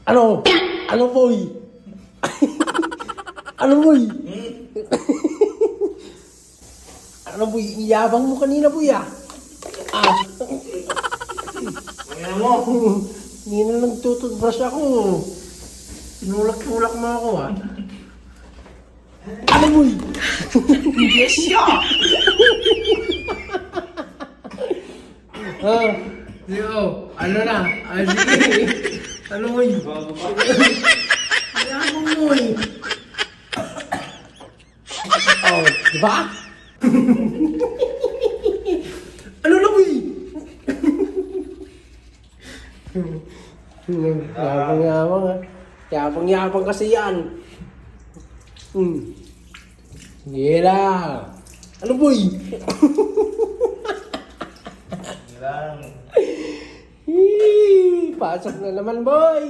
Ano? Ano, boy? Ano, boy? Ano, boy? Iyabang mo kanina, boy, ah. Ano mo? Hindi na nagtututbrush ako. Tinulak-tulak mo ako, ah. Ano, boy? Yes, siya! Yo, ano na? Sige. Ano, boy? Iyabang mo, eh. Oh, di ba? Ano na, boy? Yabang-yabang, ah. Yabang-yabang kasi yan. Sige lang. Ano, boy? Lang. Pasok na naman, boy.